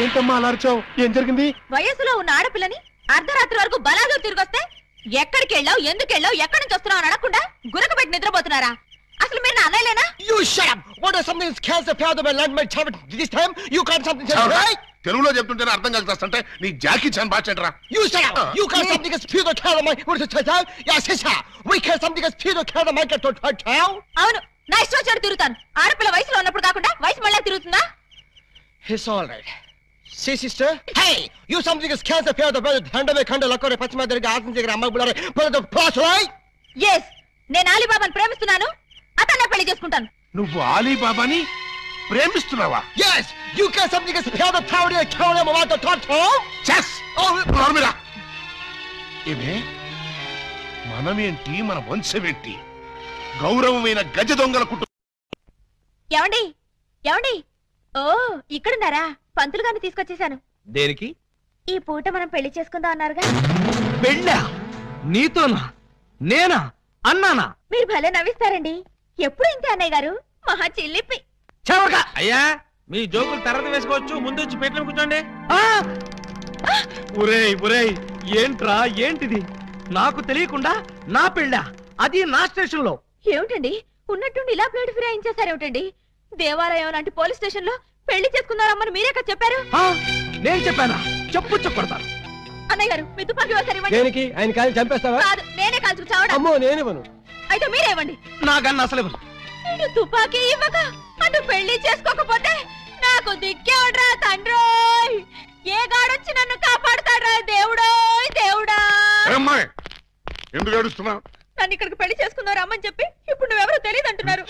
ఏంటమ్మా అలా అరిచావు? ఏం జరిగింది? వయసులో ఉన్న ఆడపిల్లని అర్ధరాత్రి వరకు బలాలు తిరిగొస్తే ఎక్కడికి వెళ్ళావు, ఎందుకు వెళ్ళావు, ఎక్కడి నుంచి వస్తున్నావు అని అడగకుండా గురక పెట్టి నిద్రపోతున్నారా? అసలు మీరు నా అన్నయ్యలేనా? You shut up! What is something that's cancer power of my land my child this time? You can't something right? తెలుగులో చెప్తుంటేనే అర్థం కాకపోతే అంటే నీ జాకీ చాన్ బాచెంట్రా. You shut up! You can't something that's pure care of my what is it? Yeah, sister. We can't something that's pure care of my get to town. అవును, నా ఇష్టం వచ్చాడు తిరుగుతాను. ఆడపిల్ల వయసులో ఉన్నప్పుడు కాకుండా వయసు మళ్ళీ తిరుగుతుందా? It's all right. See, sister? Hey! You something that's cancer power of the brother hand away kind of luck or a patch mother gas and take a mug blood for the plus, right? Yes, నేను అలీబాబాని ప్రేమిస్తున్నాను. అతన్నే పెళ్లి చేసుకుంటాను. నువ్వు అలీబాబాని ప్రేమిస్తున్నావా? Yes! You can't something that's power of the power of town of the town. చెస్ నోర్మిరా. ఏమే మనమేంటి, మన వంశమేంటి? గౌరవమైన గజ దొంగల కుటుంబం. ఏమండి ఏమండి, ఓ ఇక్కడున్నారా? పంతులు గారిని తీసుకొచ్చేసాను. దేనికి? ఈ పూట మనం పెళ్లి చేసుకుందాం అన్నారుగా. పెళ్ళా? నీతోనా? నేనా? అన్నానా? మీరు భలే నవ్విస్తారండి. ఎప్పుడు ఇంతే అన్నయ్య గారు, మహా చిల్లిపి. చవక అయ్యా, మీ జోకులు తర్వాత వేసుకోవచ్చు, ముందు వచ్చి పెట్లు కూర్చోండి. ఒరేయ్ ఒరేయ్, ఏంట్రా ఏంటిది? నాకు తెలియకుండా నా పెళ్ళా, అది నా స్టేషన్ లో. ఏమిటండి ఉన్నట్టుండి ఇలా ప్లేట్ ఫిరాయించేశారేమిటండి? దేవాలయం లాంటి పోలీస్ స్టేషన్ లో పెళ్లి చేసుకున్నారమ్మని మీరే కదా చెప్పారు. నేను చెప్పానా? చెప్పు చెప్పడతాను. అన్నయ్య గారు, మీ తుపాకీ ఒకసారి ఇవ్వండి. దేనికి? ఆయన కాలి చంపేస్తావా? కాదు, నేనే కాల్చుకు చావడం. అమ్మో, నేనివ్వను. అయితే మీరే ఇవ్వండి. నాకన్నా అసలు ఇవ్వను. నేను తుపాకీ ఇవ్వక అటు పెళ్లి చేసుకోకపోతే నాకు దిక్కేవడ్రా తండ్రోయ్. ఏ గాడొచ్చి నన్ను కాపాడుతాడ్రా దేవుడోయ్ దేవుడా. అమ్మాయి ఎందుకు ఏడుస్తున్నావు? నన్ను ఇక్కడికి పెళ్లి చేసుకున్నారు అమ్మని చెప్పి ఇప్పుడు నువ్వెవరో తెలియదు అంటున్నారు.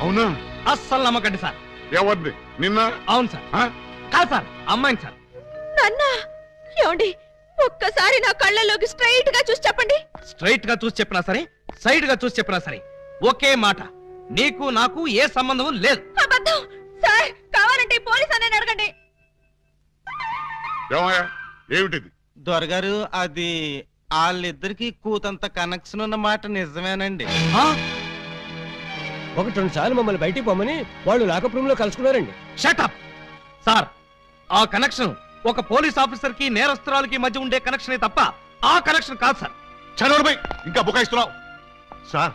అవునా? అస్సలు నమ్మకండి సార్. ఎవరిది? నిన్న? అవును సార్. కాదు సార్, అమ్మాయిని సార్. నాన్న ఏమండి, ఒక్కసారి నా కళ్ళలోకి స్ట్రైట్ గా చూసి చెప్పండి. స్ట్రైట్ గా చూసి చెప్పినా సరే, సైడ్ గా చూసి చెప్పినా సరే ఒకే మాట, నీకు నాకు ఏ సంబంధం లేదు. అబద్ధం సార్. కావాలంటే పోలీస్ అన్నని అడగండి. ఏమయ్యా ఏమిటిది? దొరగారు, అది వాళ్ళిద్దరికి కూతంత కనెక్షన్ ఉన్న మాట నిజమేనండి. ఒకటి రెండు సార్లు మమ్మల్ని బయటికి పోమని వాళ్ళు లాకప్ రూమ్ లో కలుసుకున్నారండి. Shut up sir. ఆ కనెక్షన్ ఒక పోలీస్ ఆఫీసర్ కి నేరస్తురాలకి మధ్య ఉండే కనెక్షనే తప్ప ఆ కనెక్షన్ కాదు సార్. చనోర్బై ఇంకా బుకాయిస్తున్నావు. సార్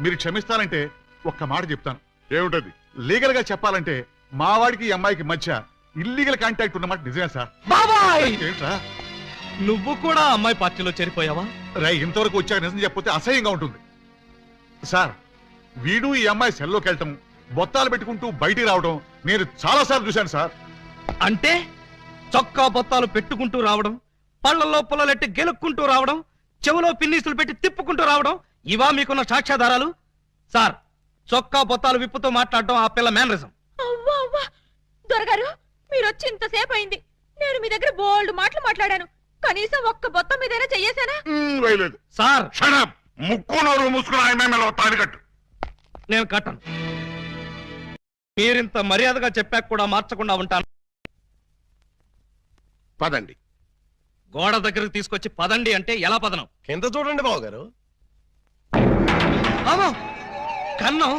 మీరు క్షమిస్తానంటే ఒక్క మాట చెప్తాను. ఏమిటది? లీగల్ గా చెప్పాలంటే మా వాడికి ఈ అమ్మాయికి మధ్య ఇల్లీగల్ కాంటాక్ట్ ఉన్నమాట నిజమే సార్. బాబాయ్, ఏంట్రా నువ్వు కూడా అమ్మాయి పార్టీలో చేరిపోయావా? రై, ఇంతవరకు వచ్చాక నిజం చెప్పితే అసహ్యంగా ఉంటుంది సార్. వీడు ఈ అమ్మాయి సెల్లోకి వెళ్ళటం, బొత్తాలు పెట్టుకుంటూ బయటికి రావడం నేను చాలా సార్లు చూశాను సార్. అంటే చొక్కా బొత్తాలు పెట్టుకుంటూ రావడం, పళ్లలో పుల్లలెట్టి గెలుక్కుంటూ రావడం, చెవులో పిన్నీసులు పెట్టి తిప్పుకుంటూ రావడం, ఇవా మీకున్న సాక్ష్యాధారాలు? సార్, చొక్కా బొత్తాలు విప్పుతూ మాట్లాడడం ఆ పిల్ల మేనరిజం. అవ్వా అవ్వా, దొరగారు మీరు వచ్చి ఇంతసేపు అయింది. నేను మీ దగ్గర బోల్డ్ మాటలు మాట్లాడాను. కనీసం ఒక్క బొత్తం మీదైనా చెయ్యేశానా? వేయలేదు సార్. షడప్, ముక్కు నోరు మూసుకుని ఆయన తాడికట్టు. నేను కట్టను. మీరింత మర్యాదగా చెప్పాక కూడా మార్చకుండా ఉంటాను. పదండి. గోడ దగ్గరకు తీసుకొచ్చి పదండి అంటే ఎలా పదనం? కింద చూడండి బాబు గారు. కన్నం?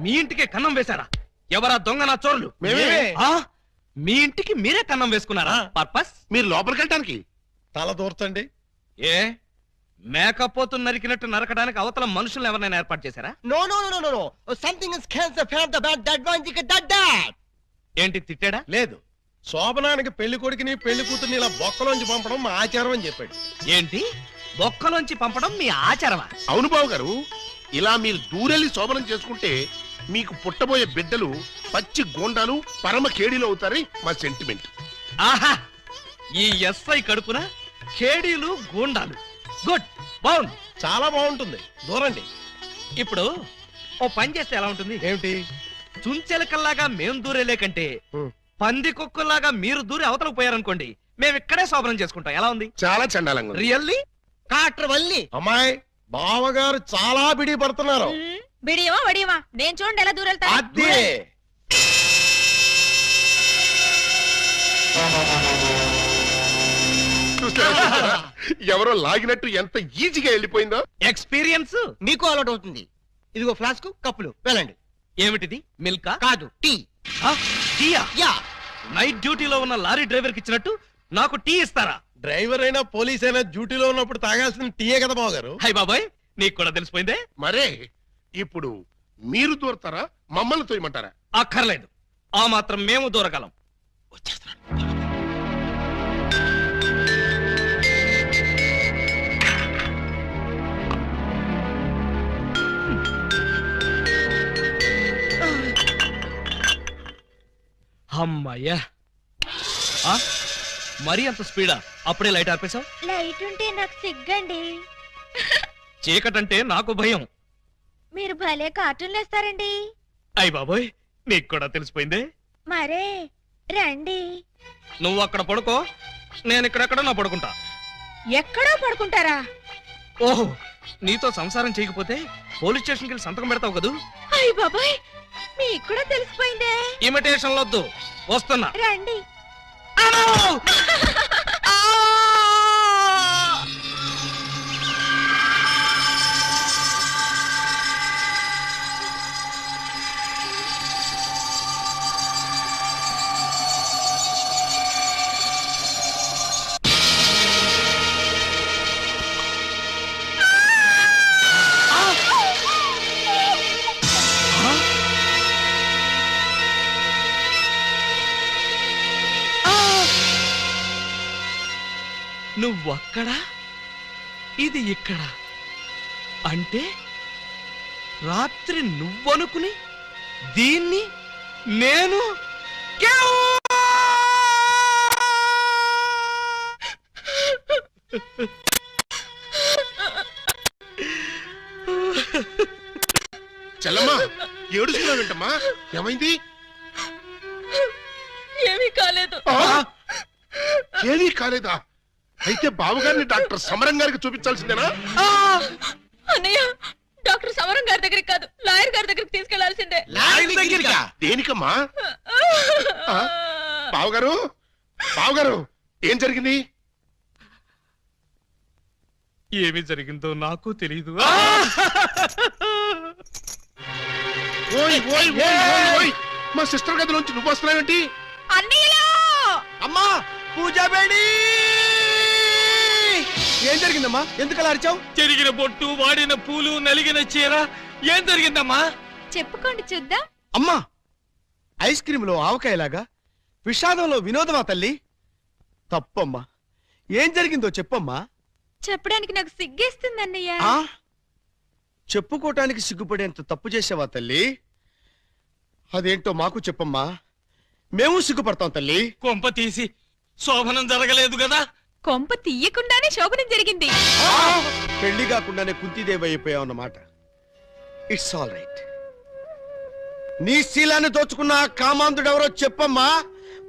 మీ ఇంటికే కన్నం వేశారా? ఎవరా దొంగ నా చోరులు? మీ ఇంటికి మీరే కన్నం వేసుకున్నారా? పర్పస్? మీరు లోపలికి వెళ్ళటానికి. తల దూర్చండి. ఏ మేకపోతు నరికినట్టు నరకడానికి అవతల మనుషులను ఎవరైనా ఏర్పాటు చేశారా? No no no no no. Something is cancer power of the dead one you can that. ఏంటి తిట్టాడా? లేదు, శోభనానికి పెళ్లి కొడుకుని పెళ్లి కూతుర్ని ఇలా బొక్కలోంచి పంపడం మా ఆచారం అని చెప్పాడు. ఏంటి బొక్కలోంచి పంపడం మీ ఆచారమా? అవును బాబు గారు, ఇలా మీరు దూరెళ్ళి శోభనం చేసుకుంటే మీకు పుట్టబోయే బిడ్డలు పచ్చి గోండాలు పరమ కేడీలు అవుతారని మా సెంటిమెంట్. ఆహా, ఈ ఎస్ఐ కడుపున కేడీలు గూండాలు. గుడ్, బాగుంది, చాలా బాగుంటుంది. దూరండి. ఇప్పుడు ఓ పని చేస్తే ఎలా ఉంటుంది? ఏమిటి? చుంచెలకల్లాగా మేం దూరేలే కంటే పంది కుక్కల్లాగా మీరు దూరి అవతలకు పోయారనుకోండి, మేము ఇక్కడే శోభనం చేసుకుంటాం. ఎలా ఉంది? చాలా చండాలంగా ఉంది. రియల్లీ? కాట్ర వల్లి. అమ్మాయి, బావగారు చాలా బిడి పడుతున్నారు. బిడియమా వడియమా, నేను చూడండి ఎలా దూరెళ్తా. అదే ఎవరో లాగినట్టు ఎంత ఈజీగా వెళ్ళిపోయిందో. ఎక్స్పీరియన్స్ మీకు అలవాటు అవుతుంది. ఇదిగో ఫ్లాస్క్, కప్పులు వెళ్ళండి. ఏమిటిది? మిల్కా? కాదు, టీ. టీయా? యా. నైట్ డ్యూటీలో ఉన్న లారీ డ్రైవర్ కి ఇచ్చినట్టు నాకు టీ ఇస్తారా? డ్రైవర్ అయినా పోలీస్ అయినా డ్యూటీలో ఉన్నప్పుడు తాగాల్సిన టీయే కదా బావగారు. హై బాబాయ్, నీకు కూడా తెలిసిపోయిందే. మరే ఇప్పుడు మీరు దూరతారా మమ్మల్ని తోయమంటారా? అక్కర్లేదు, ఆ మాత్రం మేము దూరగలం. అమ్మయ్యా, మరీ అంత స్పీడా? అప్పుడే లైట్ ఆపేశావు? లైట్ ఉంటే నాకు సిగ్గండి. చీకటంటే నాకు భయం. మీరు భలే కార్టూన్లు వేస్తారండి. అయ్ బాబోయ్, నీకు కూడా తెలిసిపోయిందే. మరే రండి. నువ్వు అక్కడ పడుకో, నేను ఇక్కడెక్కడ నా పడుకుంటా. ఎక్కడో పడుకుంటారా? ఓహో, నీతో సంసారం చేయకపోతే పోలీస్ స్టేషన్కి వెళ్ళి సంతకం పెడతావు కదూ. అయ్య బాబాయ్, మీకు కూడా తెలిసిపోయిందే. ఇమిటేషన్ వద్దు, వస్తున్నా. రండి. నువ్వక్కడ, ఇది ఇక్కడ. అంటే రాత్రి నువ్వనుకుని దీన్ని నేను చెల్లమ్మా ఏడుస్తున్నావేంటమ్మా? ఏమైంది? ఏమీ కాలేదు. ఏమీ కాలేదా? అయితే బావగారిని డాక్టర్ సమరం గారికి చూపించాల్సిందేనా? అన్నయ్య, డాక్టర్ సమరం గారి దగ్గరికి కాదు, లాయర్ గారి దగ్గరికి తీసుకెళ్లాల్సిందే. దేనికమ్మా? బావగారు, బావగారు, ఏం జరిగింది? ఏమి జరిగిందో నాకు తెలియదు. ఓయ్ ఓయ్ ఓయ్ ఓయ్ ఓయ్, మా సిస్టర్ గదిలోంచి నువ్వు వస్తున్నావేంటి? అన్నయ్యలో అమ్మా పూజా బేడి, ఏం జరిగిందమ్మా? ఎందుకలా అరిచావు? చెరిగిన బొట్టు, వాడిన పూలు, నలిగిన చీర. ఏం జరిగిందమ్మా? చెప్పుకోండి చూద్దాం. అమ్మా, ఐస్ క్రీమ్ లో ఆవకాయలాగా విషాదంలో వినోదమా తల్లి? తప్పమ్మా, ఏం జరిగిందో చెప్పమ్మా. చెప్పడానికి నాకు సిగ్గేస్తుంది అన్నయ్య. ఆ చెప్పుకోటానికి సిగ్గుపడేంత తప్పు చేసావా తల్లి? అదేంటో మాకు చెప్పమ్మా, మేము సిగ్గుపడతాం తల్లి. కొంప తీసి శోభనం జరగలేదు కదా? కొంప తీయకుండానే శోభనం జరిగింది. పెళ్లి కాకుండానే కుంతిదేవి అయిపోయావు అన్నమాట. It's all right. నీ శీలాన్ని దోచుకున్న కామాంధుడెవరో చెప్పమ్మా.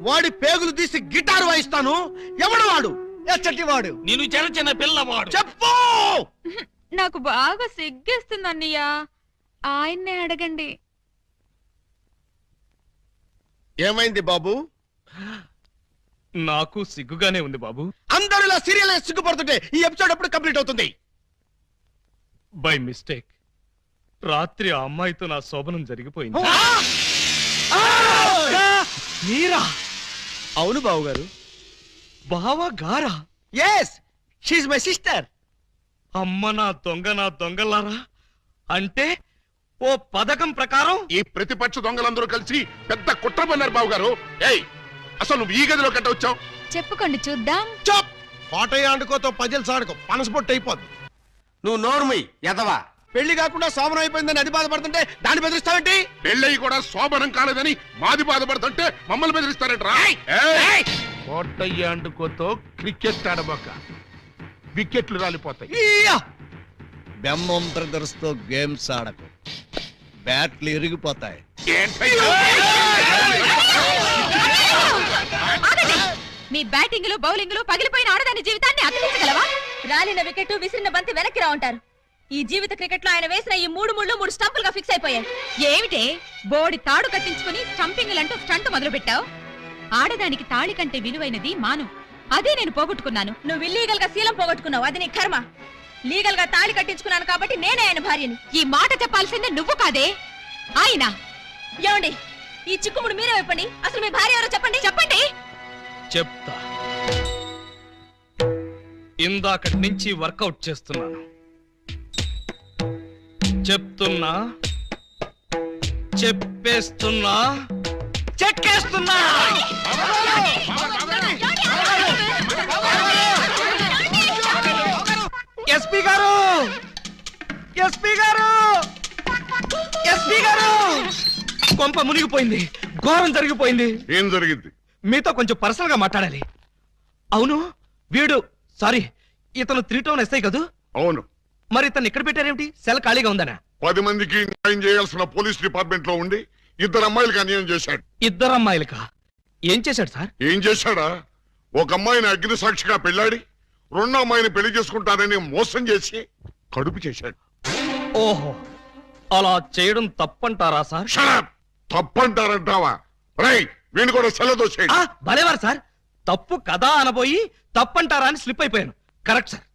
వాడి పేగులు తీసి గిటారు వాయిస్తాను. ఎవడు వాడు? ఎచ్చటి వాడు? నేను చిన్న చిన్న పిల్లవాడు. చెప్పు. నాకు బాగా సిగ్గేస్తుంది అన్నయ్య, ఆయన్నే అడగండి. ఏమైంది బాబు? నాకు సిగ్గుగానే ఉంది బాబు. అందరూ ఇలా సీరియల్ సిగ్గుపడుతుంటే ఈ ఎపిసోడ్ ఎప్పుడు కంప్లీట్ అవుతుంది? బై మిస్టేక్ రాత్రి ఆ అమ్మాయితో నా శోభనం జరిగిపోయింది. మీరా? అవును బాబు గారు. బావా గారా? Yes, she's my sister. అమ్మ నా దొంగలారా. అంటే ఓ పథకం ప్రకారం ఈ ప్రతిపక్ష దొంగలందరూ కలిసి పెద్ద కుట్ర పన్నారు బావగారు. ఏయ్, అసలు నువ్వు ఈ గదిలో కట్ట వచ్చావు? చెప్పుకోండి చూద్దాం. చాప్, కోటయ్య ఆడుకోతో పజిల్స్ ఆడుకో, పనసపొట్టు అయిపోద్ది. నువ్వు నోర్మి ఎదవా. పెళ్లి కాకుండా శోభనం అయిపోయిందని అది బాధపడుతుంటే దాన్ని బెదిరిస్తావేంటి? పెళ్ళయి కూడా శోభనం కాలేదని మాది బాధపడుతుంటే మమ్మల్ని బెదిరిస్తారంటరా? కోటయ్య అండుకోతో క్రికెట్ ఆడబోక, వికెట్లు రాలిపోతాయి. బెమ్మం బ్రదర్స్ తో గేమ్స్ ఆడకు, బ్యాట్లు ఇరిగిపోతాయి. మీ బ్యాటింగ్ లో బౌలింగ్ లో పగిలిపోయిన ఆడదాని జీవితాన్ని అతికించగలవా? రాలిన వికెట్, విసిరిన బంతి వెనక్కి రా ఉంటారు. ఈ జీవిత క్రికెట్ లో ఆయన వేసిన ఈ 3 స్టంపులుగా ఫిక్స్ అయిపోయాయి. ఏమిటే బోడి తాడు కట్టించుకుని స్టంపింగ్లంటూ స్టంట్ మొదలు పెట్టావు? ఆడదానికి తాళి కంటే విలువైనది మాను. అదే నేను పోగొట్టుకున్నాను. నువ్వు ఇల్లీగల్ గా శీలం పోగొట్టుకున్నావు, అది నీ కర్మ. లీగల్ గా తాళి కట్టించుకున్నాను కాబట్టి నేనే ఆయన భార్యని. ఈ మాట చెప్పాల్సిందే నువ్వు కాదే ఆయన. ఏమండి, ఈ చిక్కుముడు మీరే చెప్పండి. అసలు మీ భార్య ఎవరో చెప్పండి. చెప్పండి. చెప్తా. ఇందాకటి నుంచి వర్కౌట్ చేస్తున్నాను. చెప్తున్నా, చెప్పేస్తున్నా, చెక్కేస్తున్నా. ఎస్పీ గారు, ఎస్పీ గారు, ఎస్పీ గారు, కొంప మునిగిపోయింది, ఘోరం జరిగిపోయింది. ఏం జరిగింది? మీతో కొంచెం పర్సనల్ గా మాట్లాడాలి. అవును, వీడు సారీ ఇతను 3 టౌన్ ఎస్ఐ కదూ? అవును. మరి ఇతను ఇక్కడ పెట్టారేమిటి? సెల్ ఖాళీగా ఉందనా? 10 మందికి న్యాయం చేయాల్సిన పోలీస్ డిపార్ట్మెంట్ లో ఉండి 2 అమ్మాయిలకు అన్యాయం చేశాడు. 2 అమ్మాయిలకా? ఏం చేశాడు సార్? ఏం చేశాడా? ఒక అమ్మాయిని అగ్ని సాక్షిగా పెళ్ళాడి 2 అమ్మాయిని పెళ్లి చేసుకుంటానని మోసం చేసి కడుపు చేశాడు. ఓహో, అలా చేయడం తప్పంటారా సార్? షడప్! తప్పంటారంటావా? రేయ్, వీణు కూడా సెలదో చేయండి. భలేవారు సార్, తప్పు కదా అనబోయి తప్పంటారా అని స్లిప్ అయిపోయాను. Correct sir.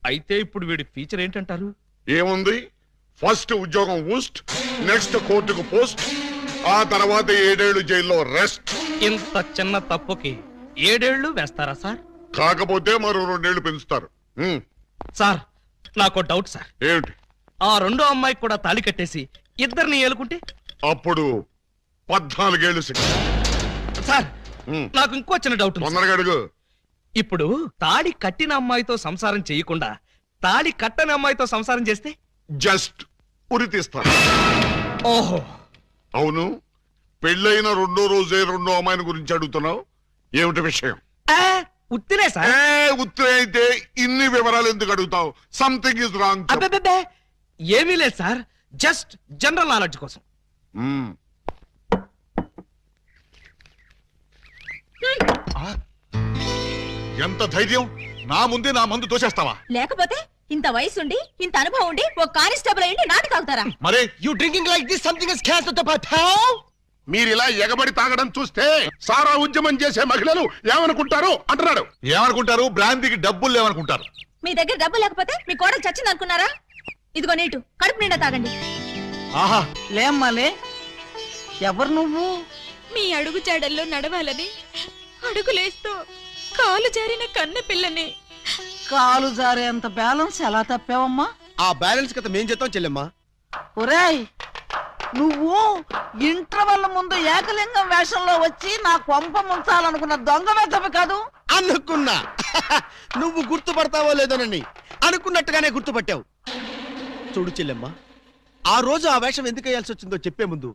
అయితే ఇప్పుడు వీడి ఫీచర్ ఏంటంటారు? ఏముంది? ఫస్ట్ ఉద్యోగం ఊస్ట్, నెక్స్ట్ కోర్టుకు పోస్ట్, ఆ తర్వాత 7 ఏళ్లు జైల్లో రెస్ట్. ఇంత చిన్న తప్పుకి 7 ఏళ్లు వేస్తారా సార్? కాకపోతే మరో 2 ఏళ్లు పెంచుతారు. సార్, నాకు డౌట్ సార్. ఏమిటి? ఆ 2వ అమ్మాయికి కూడా తాళి కట్టేసి 2ని ఏలుకుంటే? అప్పుడు 14 ఏళ్లు శిక్ష. సార్, నాకు ఇంకో చిన్న డౌట్ ఉంది. తొందరగా అడుగు. ఇప్పుడు తాళి కట్టిన అమ్మాయితో సంసారం చేయకుండా తాళి కట్టని అమ్మాయితో సంసారం చేస్తే? జస్ట్ ఉరి తీస్తారు. ఓహో, అవును. పెళ్ళైన 2వ రోజే 2వ అమ్మాయిని గురించి అడుగుతున్నావు. ఏమిటి విషయం? ఉత్తినే సార్. ఉత్తరే అయితే ఇన్ని వివరాలు ఎందుకు అడుగుతావు? Something is wrong. అబ్బే, ఏమీ లేదు సార్, జస్ట్ జనరల్ నాలెడ్జ్ కోసం. ఎంత ధైర్యం! నా ముందే నా మందు తోసేస్తావా? లేకపోతే ఇంత వయసుండి ఇంత అనుభవం ఉండి ఒక కానిస్టేబుల్ అయ్యండి నాటకాగుతారా? మరే you drinking like this something is cancer to పటావ్. మీరు ఇలా ఎగబడి తాగడం చూస్తే సారా ఉద్యమం చేసే మహిళలు ఏమనుకుంటారు అంటున్నాడు. ఏమనుకుంటారు? బ్రాంతికి డబ్బులు లేవనుకుంటారు. మీ దగ్గర డబ్బు లేకపోతే మీ కోడలు చచ్చింది అనుకున్నారా? ఇదిగో నీటు, కడుపు నిండా తాగండి. ఆహా, లేమ్మాలే, ఎవరు నువ్వు? మీ అడుగు జాడల్లో నడవాలని అడుగులేస్తూ కాలు జారిన కన్న పిల్లని. కాలు జారేంత బ్యాలెన్స్ ఎలా తప్పావమ్మా? ఆ బ్యాలెన్స్ కథ మేం చేద్దాం చెల్లెమ్మా. ఒరేయ్, నువ్వు ఇంటర్వెల్ ముందు ఏకలింగం వేషంలో వచ్చి నా కొంప ముంచాలనుకున్న దొంగ వెతవి కాదు? అనుకున్నా. నువ్వు గుర్తుపడతావో లేదోనని అనుకున్నట్టుగానే గుర్తుపట్టావు. చూడు చెల్లెమ్మా, ఆ రోజు ఆ వేషం ఎందుకు వేయాల్సి వచ్చిందో చెప్పే ముందు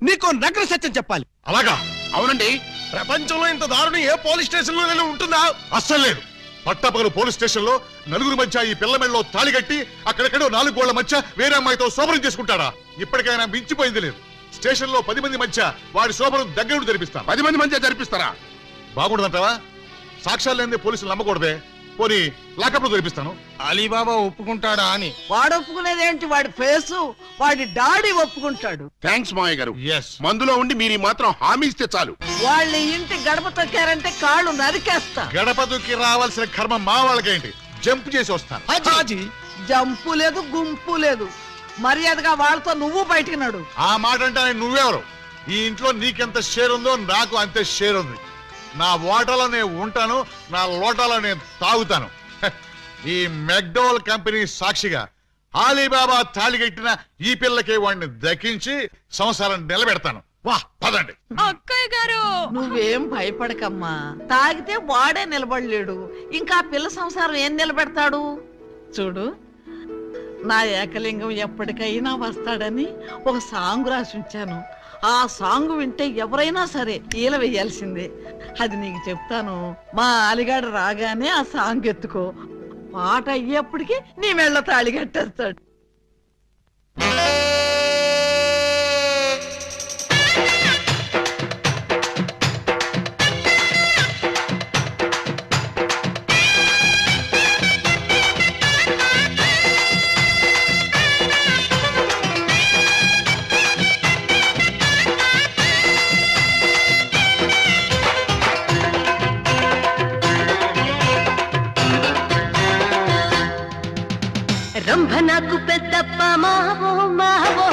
నీకో నగ్న సత్యం చెప్పాలి. అలాగా? అవునండి. ప్రపంచంలో ఇంత దారుణం ఏ పోలీస్ స్టేషన్ లో ఉంటుందా? అస్సలు లేదు. పట్టపగలు పోలీస్ స్టేషన్ లో నలుగురు మధ్య ఈ పిల్ల మెళ్ళలో తాళి కట్టి అక్కడెక్కడో 4 గోళ్ల మధ్య వేరే అమ్మాయితో శోభనం చేసుకుంటాడా? ఇప్పటికైనా మించిపోయింది లేదు. స్టేషన్ లో 10 మంది మధ్య వాడి శోభనం దగ్గర జరిపిస్తాను. 10 మంది మధ్య జరిపిస్తారా? బాగుండదంటావా? సాక్ష్యాలు లేని పోలీసులు నమ్మకూడదే. పోనీ లాకప్ లో జరిపిస్తాను. అలీబాబా ఒప్పుకుంటాడా అని. వాడు ఒప్పుకునేదేంటి? వాడి ఫేసు, వాడి డాడీ ఒప్పుకుంటాడు. థ్యాంక్స్ మావయ్య గారు. ఎస్. మందులో ఉండి మీరు ఈ మాత్రం హామీ ఇస్తే చాలు. వాళ్ళ ఇంటి గడప తొక్కారంటే కాళ్ళు నరికేస్తా. గడపదుకి రావాల్సిన కర్మ మా వాళ్ళకేంటి? జంప్ చేసి వస్తాను. హాజీ, జంపు లేదు, గుంపు లేదు. మర్యాదగా వాళ్ళతో నువ్వు బయటికి నడు. ఆ మాట అంటే నువ్వెవరు? ఈ ఇంట్లో నీకెంత షేర్ ఉందో నాకు అంతే షేర్ ఉంది. నా ఓటలో నేను ఉంటాను, నా లోటాలో నేను తాగుతాను. ఈ మెక్డోవల్ కంపెనీ సాక్షిగా అలీబాబా తాళిగట్టిన ఈ పిల్లకి వాడిని దక్కించి సంసారం నిలబెడతాను. వా, పదండి. అక్కయ్య గారు, నువ్వేం భయపడకమ్మా. తాగితే వాడే నిలబడలేడు, ఇంకా పిల్ల సంసారం ఏం నిలబెడతాడు? చూడు, నా ఏకలింగం ఎప్పటికైనా వస్తాడని ఒక సాంగ్ రాసి ఉంచాను. ఆ సాంగ్ వింటే ఎవరైనా సరే ఈల వేయాల్సిందే. అది నీకు చెప్తాను. మా అలిగాడు రాగానే ఆ సాంగ్ ఎత్తుకో. పాట అయ్యేప్పటికి నీ మెళ్ళ తాళి కట్టేస్తాడు. రంభ నాకు పెద్దప్ప మావో మావో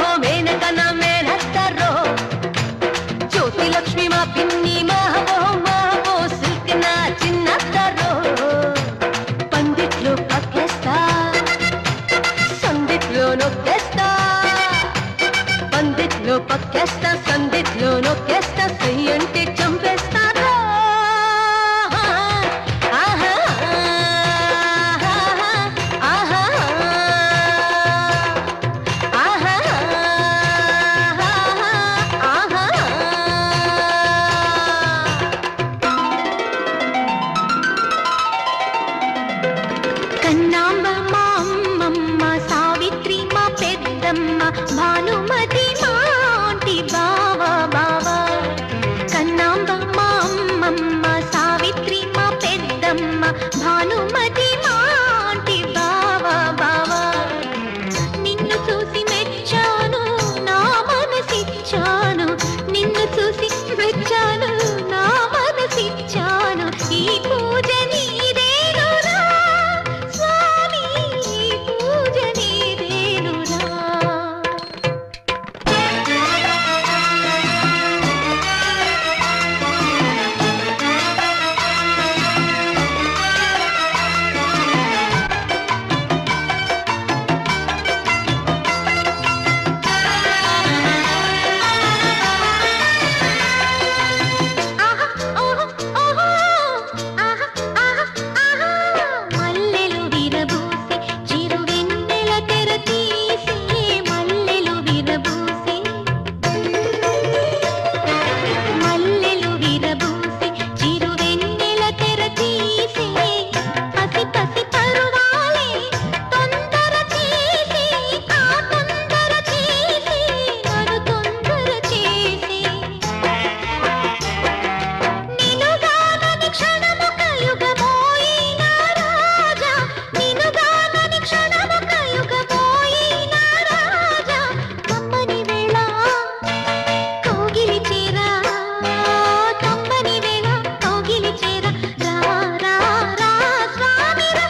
పక్కేస్తా సందిట్లో నొక్కేస్తా సై అంటే చంపేస్తారా ఆహా ఆహా ఆహా ఆహా కన్నాంబ మా అమ్మమ్మ సావిత్రి మా పెద్దమ్మ భానుమతి మా ఆంటీ బావా బావా కన్నాంబ మా అమ్మమ్మ సావిత్రి మా పెద్దమ్మ భానుమతి మా ఆంటీ బావా బావా నిన్ను చూసి మెచ్చాను నా మనసిచ్చాను నిన్ను చూసి మెచ్చాను నా మనసిచ్చాను ఈ పూజ నీదేనురా స్వామి ఈ పూజ నీదేనురా మల్లెలు విరబూసే చిరువెన్నెల తెర తీసే మల్లెలు విరబూసే మల్లెలు విరబూసే చిరువెన్నెల తెర తీసే పసి పసి పరువాలే తొందర చేసే ఆ తొందర చేసే నన్ను తొందర చేసే నినుగానని క్షణముక యుగమోయిన రాజా నినుగానని క్షణముక యుగమోయిన రాజా కమ్మని వేళ కౌగిలి చేరా కమ్మని వేళ కౌగిలి చేరా రా రా రా స్వామి రా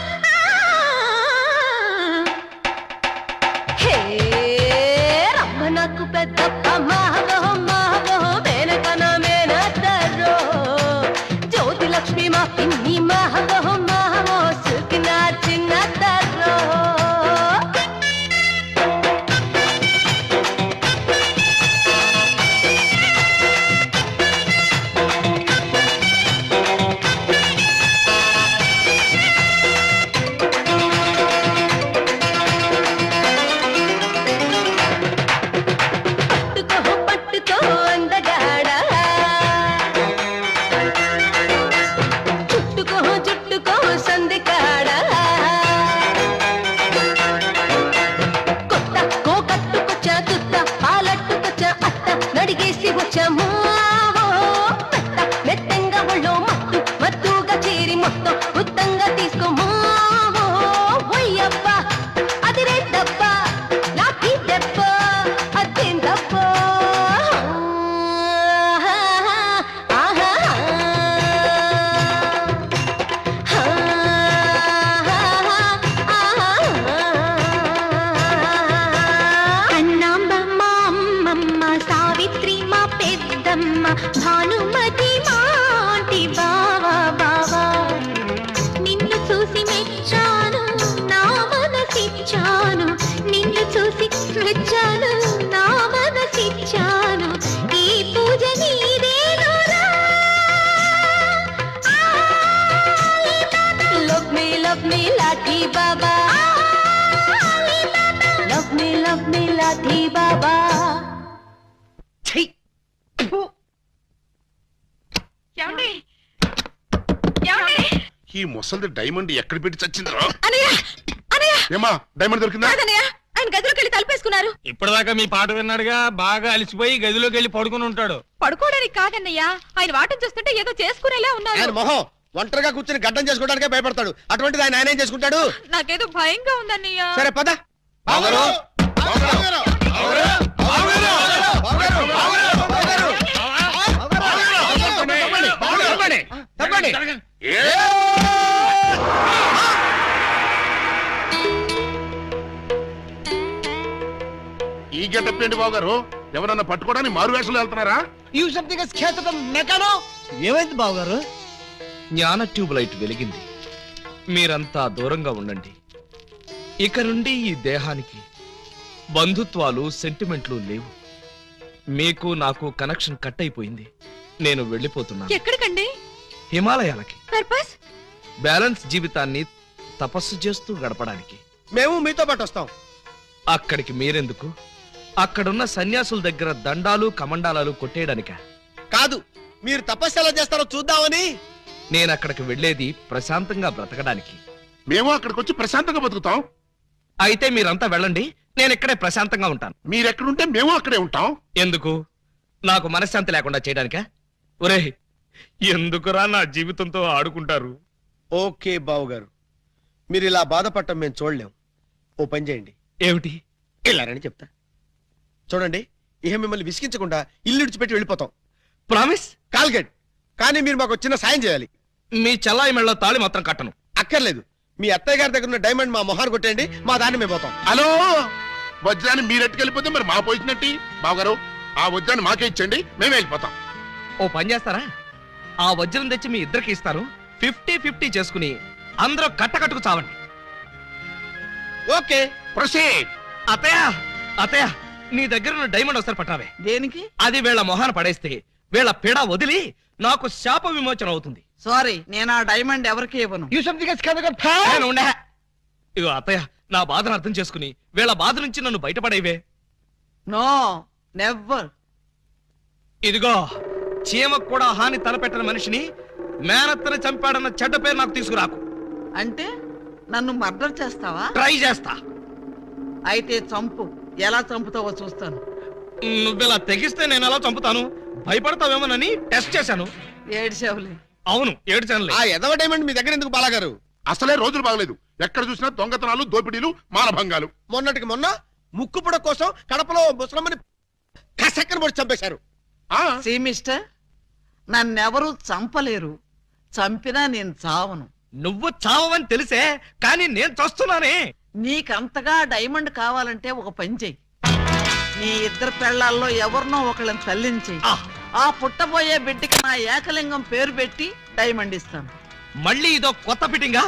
హే రమ్మ నాకు పెద్దప్ప మావో మావో మేనకన మేనత్తరో జ్యోతి లక్ష్మి మా పిన్ని మావో మావో సుకిన చిన్నత్తరో పట్టుకో పట్టుకో అందగాడా చుట్టుకో చుట్టుకో సందికాడా కొత్త కోకట్టుకొచ్చా తుత్త పాలట్టుకొచ్చా అత్త నడిగేసి వచ్చా మావో మెత్త మెత్తంగా ఒళ్ళో మత్తు మత్తుగా చేరి మొత్తం ఉత్తంగా తీసుకో మావో ఒయ్యప్ప అది రేద్దప్ప నాకి దెబ్బ అదేందప్ప ఆహా కన్నాంబ మా అమ్మమ్మ సావిత్రి మా పెద్దమ్మ భానుమతి మా ఆంటీ బావా బావా నిన్ను చూసి మెచ్చాను నా మనసిచ్చాను నిన్ను చూసి మెచ్చాను నా మనసిచ్చాను ఈ పూజ నీదేనురా లవ్ మీ లాఠీ బాబా లవ్ మీ లాఠీ బాబా ఏమండి ఏమండి ఈ ముసలి డైమండ్ ఎక్కడ పెట్టి చచ్చిందిరా అనయ్య అనయ్య ఏమా డైమండ్ దొరికిందా కాదన్నయ్య ఆయన గదిలోకి వెళ్ళి తలుపేసుకున్నారు ఇప్పటిదాకా మీ పాట విన్నాడుగా బాగా అలసిపోయి గదిలోకి వెళ్ళి పడుకుని ఉంటాడు. పడుకోవడానికి కాదన్నయ్య ఆయన వాటం చూస్తుంటే ఏదో చేసుకునేలా ఆయన ఉన్నారు మొహం ఒంటరిగా కూర్చుని గడ్డం చేసుకోవడానికే భయపడతాడు అటువంటిది ఆయన ఏం చేసుకుంటాడు నాకేదో భయంగా ఉందన్నయ్య సరే పద బావగారు, బావగారు, బావగారు, బావగారు, బావగారు, బావగారు, తప్పండి, తప్పండి, తప్పండి. ఈ గెటప్ ఏంటి బాబు గారు? ఎవరన్నా పట్టుకోవడానికి మారు వేషాలు వెళ్తున్నారా? ఏమైంది బావగారు? జ్ఞాన ట్యూబ్ లైట్ వెలిగింది. మీరంతా దూరంగా ఉండండి. ఇక నుండి ఈ దేహానికి బంధుత్వాలు సెంటిమెంట్లు లేవు. మీకు నాకు కనెక్షన్ కట్ అయిపోయింది. నేను వెళ్ళిపోతున్నాను ఎక్కడికండి? హిమాలయాలకి. పర్పస్? బ్యాలెన్స్ జీవితాన్ని తపస్సు చేస్తూ గడపడానికి. మేము మీతో పాటు వస్తాం. అక్కడికి మీరెందుకు? అక్కడున్న సన్యాసుల దగ్గర దండాలు కమండాలాలు కొట్టేయడానిక? కాదు, మీరు తపస్సు ఎలా చేస్తారో చూద్దామని. నేను అక్కడికి వెళ్ళేది ప్రశాంతంగా బ్రతకడానికి. మేము అక్కడికి వచ్చి ప్రశాంతంగా బతుకుతాం. అయితే మీరంతా వెళ్ళండి, నేను ఇక్కడే ప్రశాంతంగా ఉంటాను. మీరెక్కడుంటే మేము అక్కడే ఉంటాం. ఎందుకు? నాకు మనశ్శాంతి లేకుండా చేయడానికా? ఒరే, ఎందుకురా నా జీవితంతో ఆడుకుంటారు? ఓకే బావు గారు, మీరు ఇలా బాధపడటం మేము చూడలేం. ఓ పని చేయండి. ఏమిటి? వెళ్ళారని చెప్తా. చూడండి, ఇహ మిమ్మల్ని విసిగించకుండా ఇల్లు విడిచిపెట్టి వెళ్ళిపోతాం. ప్రామిస్? కాల్గెట్. కానీ మీరు మాకు చిన్న సాయం చేయాలి. మీ చెల్లాయి మెళ్ళ తాళి మాత్రం కట్టను. అక్కర్లేదు, మీ అత్తయ్య గారి దగ్గర ఉన్న డైమండ్ మా మొహాన్ని కొట్టేయండి, మా దాన్ని మేము పోతాం. హలో, వజ్రాన్ని మీరెట్టుకెళ్ళిపోతే మరి మా పోయినట్టి. బావగారు, ఆ వజ్రాన్ని మాకే ఇచ్చండి, మేమే వెళ్ళిపోతాం. ఓ పని చేస్తారా? ఆ వజ్రం తెచ్చి మీ ఇద్దరికి ఇస్తారు. 50-50 చేసుకుని అందరూ కట్టకట్టుకు చావండి. Okay, proceed. అత్తయ్య, అత్తయ్య, నీ దగ్గర ఉన్న డైమండ్ ఒకసారి పట్టావే. దేనికి? అది వీళ్ళ మొహాన పడేస్తే వీళ్ళ పిడ వదిలి నాకు శాప విమోచన అవుతుంది. సారీ, నేను ఆ డైమండ్ ఎవరికి ఇవ్వను. నేను ఉండే. ఇగో అత్తయ్య, నా బాధను అర్థం చేసుకుని వీళ్ళ బాధ నుంచి నన్ను బయటపడేవే. No, never. ఇదిగో, చీమకు కూడా హాని తలపెట్టిన మనిషిని మేనత్తని చంపాడన్న చెడ్డ పేరు నాకు తీసుకురాకు. అంటే నన్ను మర్డర్ చేస్తావా? ట్రై చేస్తా. అయితే చంపు. ఎలా చంపుతావో చూస్తాను. నువ్విలా తెగిస్తే నేను ఎలా చంపుతాను? భయపడతావేమోనని టెస్ట్ చేశాను. ఏడ్చావులే. అవును, ఏడ్చానులే. ఆ ఎదవ డైమండ్ మీ దగ్గర ఎందుకు బాలాగారు? అసలే రోజులు బాగలేదు. ఎక్కడ చూసినా దొంగతనాలు, దోపిడీలు, మానభంగాలు. మొన్నటికి మొన్న ముక్కు పుడ కోసం కడపలో ముసలమ్మని కసక్కన పొడి చంపేశారు. ఆ సీ మిస్టర్, నన్నెవరూ చంపలేరు. చంపినా నేను చావను. నువ్వు చావని తెలిసే, కానీ నేను చస్తున్నానే. నీకంతగా డైమండ్ కావాలంటే ఒక పని చెయ్యి. నీ ఇద్దరు పెళ్లాల్లో ఎవరినో ఒకళ్ళని తల్లించేయి. ఆ, ఆ పుట్టబోయే బిడ్డకి నా ఏకలింగం పేరు పెట్టి డైమండ్ ఇస్తాను. మళ్ళీ ఇదో కొత్త ఫిట్టింగా?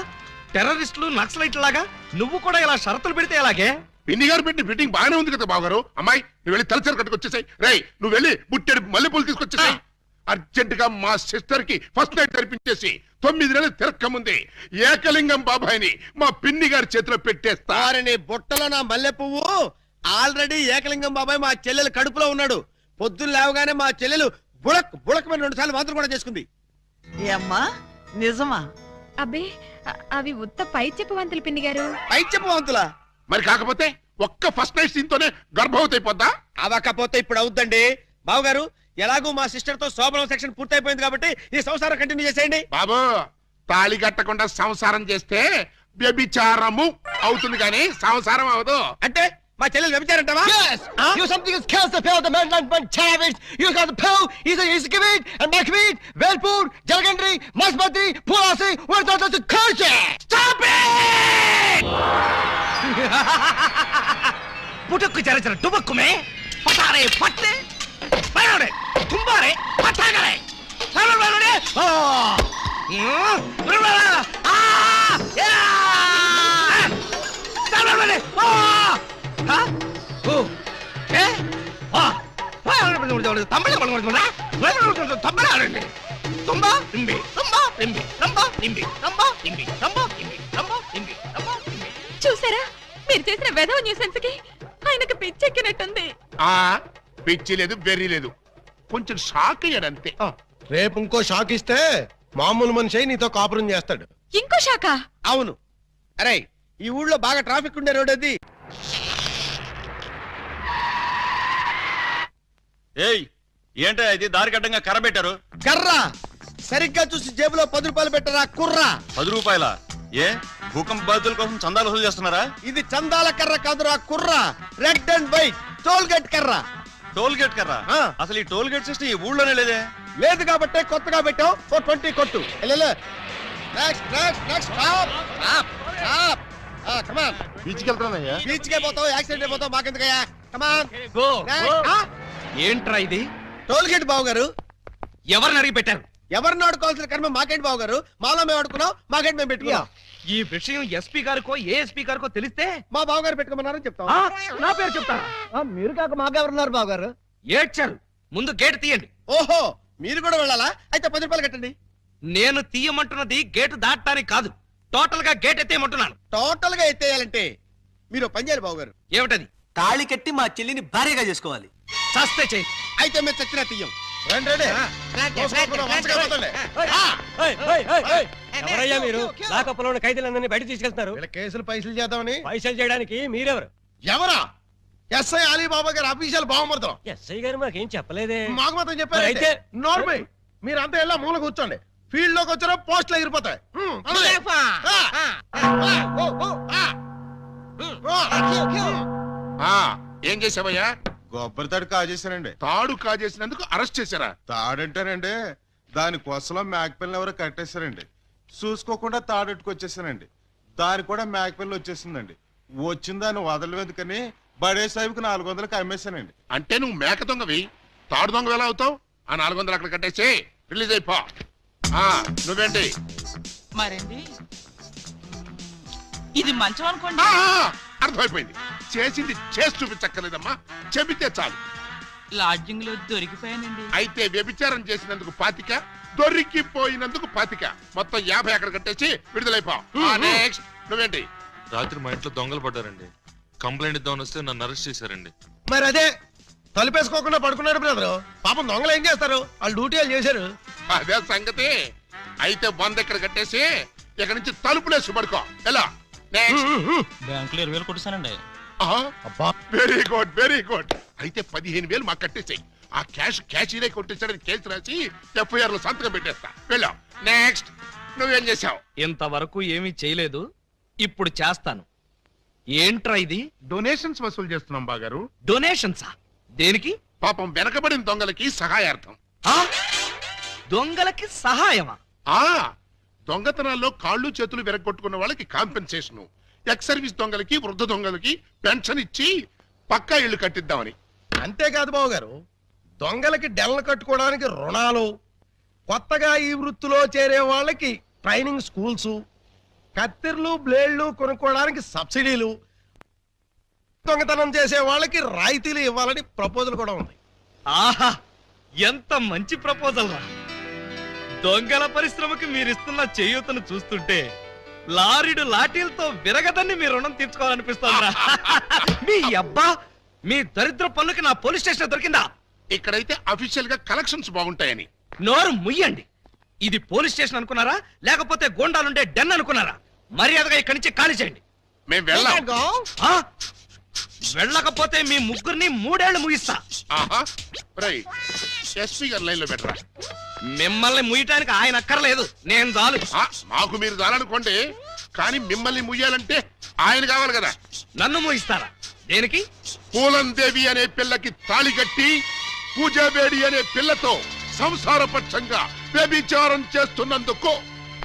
టెర్రరిస్టులు, నక్సలైట్ లాగా నువ్వు కూడా ఇలా షరతులు పెడితే ఎలాగే? పిన్ని గారు పెట్టిన ఫిట్టింగ్ బాగానే ఉంది కదా బావగారు. అమ్మాయి, నువ్వు వెళ్ళి తలచరు కట్టుకొచ్చేసాయి. రేయ్, నువ్వు వెళ్ళి బుట్టెడు మల్లెపూలు తీసుకొచ్చేసాయి. అర్జెంట్ గా మా సిస్టర్ కి ఫస్ట్ నైట్ తెరిపించేసి 9 నెలలు తిరక్క ముందే ఏకలింగం బాబాయిని మా పిన్ని గారి చేతిలో పెట్టేస్తా. వారిని బుట్టలో నా మల్లె పువ్వు. ఆల్రెడీ ఏకలింగం బాబాయ్ మా చెల్లెలు కడుపులో ఉన్నాడు. పొద్దున్న లేవగానే మా చెల్లెలు బుడక్ బుడక్ మీద 2 సార్లు మాత్రం కూడా చేసుకుంది. ఏమ్మా, నిజమా? అబ్బే, అవి ఉత్త పై చెప్పవంతులు పిన్ని గారు. పై చెప్పవంతులా? మరి కాకపోతే ఒక్క ఫస్ట్ నైట్ సీన్ తోనే గర్భవతి అయిపోద్దా? అవకపోతే ఇప్పుడు అవుద్దండి. బావగారు, ఎలాగూ మా సిస్టర్ తో శోభనం సెక్షన్ పూర్తయిపోయింది కాబట్టి ఈ సంసారం కంటిన్యూ చేసేయండి. బాబు, తాళి కట్టకుండా సంసారం చేస్తే వ్యభిచారము అవుతుంది కానీ సంసారం అవదు. అంటే మా చెల్లెలు వ్యభిచారంటావా? You something is kills the pill, the man like one savage. You got the pill, he's a kibit, and Makbit, Velpur, Jalgandri, Masbati, Pulasi, where does the curse? Stop it! పుట్టుకు చరచర డుబక్కుమే పటారే పట్టే పయోడే తుంబారే పటాగరే సరవరనే ఆ రువరా ఆ యా సరవరనే ఆ హ ఓ ఏ ఆ తమిళ పడగొడుతుందా తమిళ తుంబా ఇంబి తుంబా ఇంబి తుంబా ఇంబి తుంబా ఇంబి తుంబా ఇంబి తుంబా ఇంబి తుంబా ఇంబి. చూసారా, మీరు చేసిన వెధవ న్యూసెన్స్ కి ఆయనకు పిచ్చెక్కినట్టుంది. ఆ పిచ్చి లేదు, వెర్రి లేదు, కొంచెం షాక్ అయ్యాడంతే. రేపు ఇంకో షాక్ ఇస్తే మామూలు మనిషి నీతో కాపురం చేస్తాడు. ఇంకో శాఖ? అవును. అరే, ఈ ఊళ్ళో బాగా ట్రాఫిక్ ఉండే రోడ్ అది. ఏయ్, ఏంటో ఇది దారి కట్టంగా కర్ర పెట్టారు? కర్ర సరిగ్గా చూసి జేబులో 10 రూపాయలు పెట్టరా కుర్రా. 10 రూపాయల? ఏ భూకంప బాధితుల కోసం చందాలు వసూలు చేస్తున్నారా? ఇది చందాల కర్ర కాదురా కుర్రా, red and white toll gate కర్ర. టోల్ గేట్ కర్ర? ఆ. అసలు ఈ టోల్ గేట్ సిస్టమ్ ఈ ఊళ్ళోనే లేదే. లేదు కాబట్టి కొత్తగా పెట్టావు. 420 కొట్టు. Next next next stop stop stop. Come on. బీచ్కి వెళ్తానయ్యా. బీచ్ కే పోతావు, యాక్సిడెంట్ అయిపోతావు, మాకెందుకయ్యా? Come on. గో ఏంట్రా ఇది? టోల్ గేట్ బావు గారు. ఎవరిని అడిగి పెట్టారు? ఎవరిని ఆడుకోవాల్సిన కర్మ మాకేంటి బావు గారు? మాలో మేము ఆడుకున్నాం, మాకేంటి మేము పెట్టుకున్నాం. ఈ విషయం ఎస్పీ గారికో ఏఎస్పీ గారికో తెలిస్తే మా బావు గారు పెట్టుకోమన్నారని చెప్తాం. నా పేరు చెప్తారా? మీరు కాక మాకెవరున్నారు బావగారు? ఏడ్చారు. ముందు గేటు తీయండి. ఓహో మీరు కూడా వెళ్ళాలా? అయితే 10 రూపాయలు కట్టండి. నేను తీయమంటున్నది గేటు దాటడానికి కాదు, టోటల్ గా గేట్ ఎత్తేయమంటున్నాను. టోటల్ గా ఎత్తేయాలంటే మీరు ఓ పని చేయాలి బాబు గారు. ఏమిటది? తాళి కట్టి మా చెల్లిని భార్యగా చేసుకోవాలి. చస్తే చెయ్యి. అయితే మేము చచ్చినా తీయం. రండి రండి. మంచిగా పోతండి. ఎవరయ్యా మీరు? లాకప్లోని ఖైదీలందరినీ బయట తీసుకెళ్తున్నారు. వీళ్ళ కేసులు పైసలు చేద్దామని. పైసలు చేయడానికి మీరెవరు? ఎవరా? ఎస్ఐ అలీబాబా గారు అఫీషియల్ బావమర్దం. ఎస్ఐ గారు మాకేం చెప్పలేదే. మాకు మాత్రం చెప్పారు. అయితే నోర్మై మీరంతా ఎలా మూల కూర్చోండి. ఫీల్డ్ లోకి వచ్చారో పోస్టులు ఎగిరిపోతాయి. ఏం చేసావయ్యా? కొబ్బరి తాడు కాజేశానండి. తాడు కాజేసినందుకు అరెస్ట్ చేశారా? తాడంటారండి, దాని కొసలో మేకపిల్లని ఎవరో కట్టేశారండి. చూసుకోకుండా తాడెట్టుకొచ్చేసానండి. దాని కూడా మేకపిల్ల వచ్చేసిందండి. వచ్చిన దాన్ని వదలవేందుకని బడే సాహిబ్కి 400కి అమ్మేశానండి. అంటే నువ్వు మేక దొంగవి, తాడు దొంగ ఎలా అవుతావు? ఆ 400 అక్కడ కట్టేసి రిలీజ్ అయిపో. నువ్వేంటి? మరండి ఇది మంచం అనుకోండి. అర్థమైపోయింది. చేసింది చేసి చూపించక్కర్లేదమ్మా, చెబితే చాలు. లాడ్జింగ్ లో దొరికిపోయానండి. అయితే వ్యభిచారం చేసినందుకు 25, దొరికిపోయినందుకు 25, మొత్తం 50 అక్కడ కట్టేసి విడుదలైపో. నెక్స్ట్ నువ్వేంటి? రాత్రి మా ఇంట్లో దొంగలు పడ్డారండి. కంప్లైంట్ ఇద్దామని వస్తే నన్ను అరెస్ట్ చేశారండి. మరి అదే తలుపేసుకోకుండా పడుకున్నాడు బ్రదరు. పాపం దొంగలు ఏం చేస్తారు? వాళ్ళు డ్యూటీ వాళ్ళు చేశారు. అదే సంగతి. అయితే 100 ఇక్కడ కట్టేసి ఇక్కడ నుంచి తలుపులేసి పడుకో. ఎలా? బ్యాంకులో 20,000 కొట్టేశానండి. Very good, very good. అయితే 15,000 మాకు కట్టేసాయి. ఆ క్యాషీనే కొట్టేసాడని కేసు రాసి FIR లో సంతకం పెట్టేస్తా. వెళ్ళావు. నెక్స్ట్ నువ్వేం చేసావు? ఇంతవరకు ఏమీ చేయలేదు, ఇప్పుడు చేస్తాను. ఏంట్రా ఇది? డొనేషన్స్ వసూలు చేస్తున్నాం బాగారు. డొనేషన్సా? దేనికి? పాపం వెనకబడిన దొంగలకి సహాయార్థం. దొంగలకి సహాయమా? దొంగతనాల్లో కాళ్ళు చేతులు విరగొట్టుకున్న వాళ్ళకి కాంపెన్సేషన్, ఎక్స్ సర్వీస్ దొంగలకి, వృద్ధ దొంగలకి పెన్షన్ ఇచ్చి పక్కా ఇళ్లు కట్టిద్దామని. అంతేకాదు బాబు గారు, దొంగలకి డెల్లు కట్టుకోవడానికి రుణాలు, కొత్తగా ఈ వృత్తిలో చేరే వాళ్ళకి ట్రైనింగ్ స్కూల్స్, కత్తిర్లు బ్లేడ్లు కొనుక్కోవడానికి సబ్సిడీలు, దొంగతనం చేసే వాళ్ళకి రాయితీలు ఇవ్వాలని ప్రపోజల్ కూడా ఉంది. ఆహా, ఎంత మంచి ప్రపోజల్ రా! దొంగల పరిశ్రమకి మీరిస్తున్న చేయూతను చూస్తుంటే లారీడు లాఠీలతో విరగదని మీ రుణం తీర్చుకోవాలనిపిస్తోందిరా. మీ అబ్బా, మీ దరిద్ర పనులకి నా పోలీస్ స్టేషన్ దొరికిందా? ఇక్కడైతే అఫీషియల్ గా కలెక్షన్స్ బాగుంటాయని. నోరు ముయ్యండి. ఇది పోలీస్ స్టేషన్ అనుకున్నారా, లేకపోతే గోండాలుండే డెన్ అనుకున్నారా? మర్యాదగా ఇక్కడి నుంచి ఖాళీ చేయండి. మేము వెళ్ళాం. వెళ్ళకపోతే మీ ముగ్గురిని 3 ఏళ్లు ముగిస్తా. ఎస్పీ గారు లైన్ లో పెట్టరా. మిమ్మల్ని ముయ్యటానికి ఆయన అక్కర్లేదు, నేను చాలు. మాకు మీరు చాలనుకోండి, కానీ మిమ్మల్ని ముయ్యాలంటే ఆయన కావాలి కదా. నన్ను ముగిస్తారా? దేనికి? పూలందేవి అనే పిల్లకి తాళి కట్టి పూజాబేడి అనే పిల్లతో సంసారపక్షంగా వ్యభిచారం చేస్తున్నందుకు.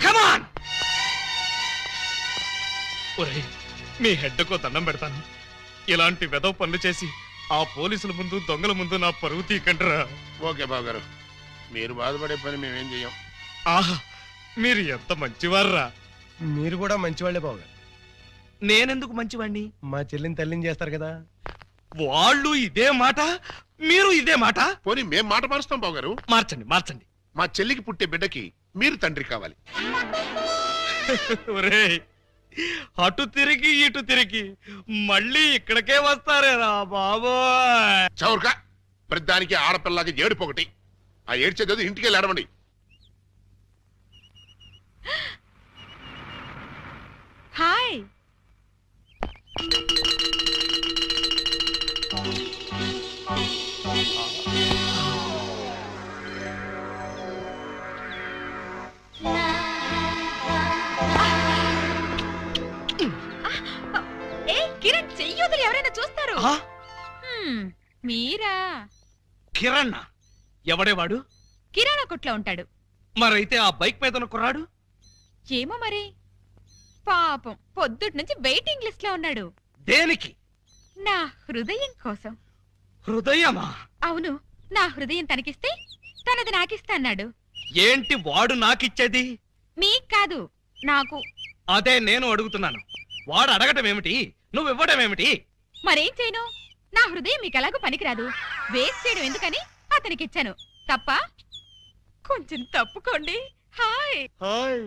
కమాన్! ఒరేయ్, మీ హెడ్కో దండం పెడతాను. ఇలాంటి వెదవ పనులు చేసి ఆ పోలీసుల ముందు, దొంగల ముందు నా పరువు తీకంటరా. ఓకే బాబు గారు, మీరు బాధపడే పని మేమేం చెయ్యం. ఆహా, మీరు ఎంత మంచివార్రా. మీరు కూడా మంచివాళ్లే బాబు గారు. నేనెందుకు మంచివాణ్ణి? మా చెల్లిని తల్లిని చేస్తారు కదా. వాళ్ళు ఇదే మాట, మీరు ఇదే మాట. పోనీ మేం మాట మారుస్తాం బాబు గారు. మార్చండి, మార్చండి. మా చెల్లికి పుట్టే బిడ్డకి మీరు తండ్రి కావాలి. ఒరేయ్, అటు తిరిగి ఇటు తిరిగి మళ్ళీ ఇక్కడికే వస్తారేరా బాబోయ్. చౌర్గా ప్రతిదానికి ఆడపిల్లకి ఏడుపు ఒకటి. ఆ ఏడ్చేది ఇంటికి వెళ్ళి ఏడవండి. హాయ్. కిరణ్, చెయ్యొదులు, ఎవరైనా చూస్తారు. మీరా? కిరణ్ ఎవడేవాడు? కిరాణా కొట్లో ఉంటాడు. మరైతే ఆ బైక్ మీద కుర్రాడు? ఏమో మరి. పాపం పొద్దుటి నుంచి వెయిటింగ్ లిస్ట్ లో ఉన్నాడు. దేనికి? నా హృదయం కోసం. హృదయమా? అవును, నా హృదయం తనకిస్తే తనది నాకిస్తా అన్నాడు. ఏంటి వాడు నాకిచ్చేది? మీకు కాదు, నాకు. అదే నేను అడుగుతున్నాను. వాడు అడగటం ఏమిటి, నువ్వు ఇవ్వడం ఏమిటి? మరేం చేయను, నా హృదయం మీకు ఎలాగో పనికిరాదు. వేస్ట్ చేయడం ఎందుకని అతనికి ఇచ్చాను. తప్ప? కొంచెం తప్పుకోండి. హాయ్. హాయ్.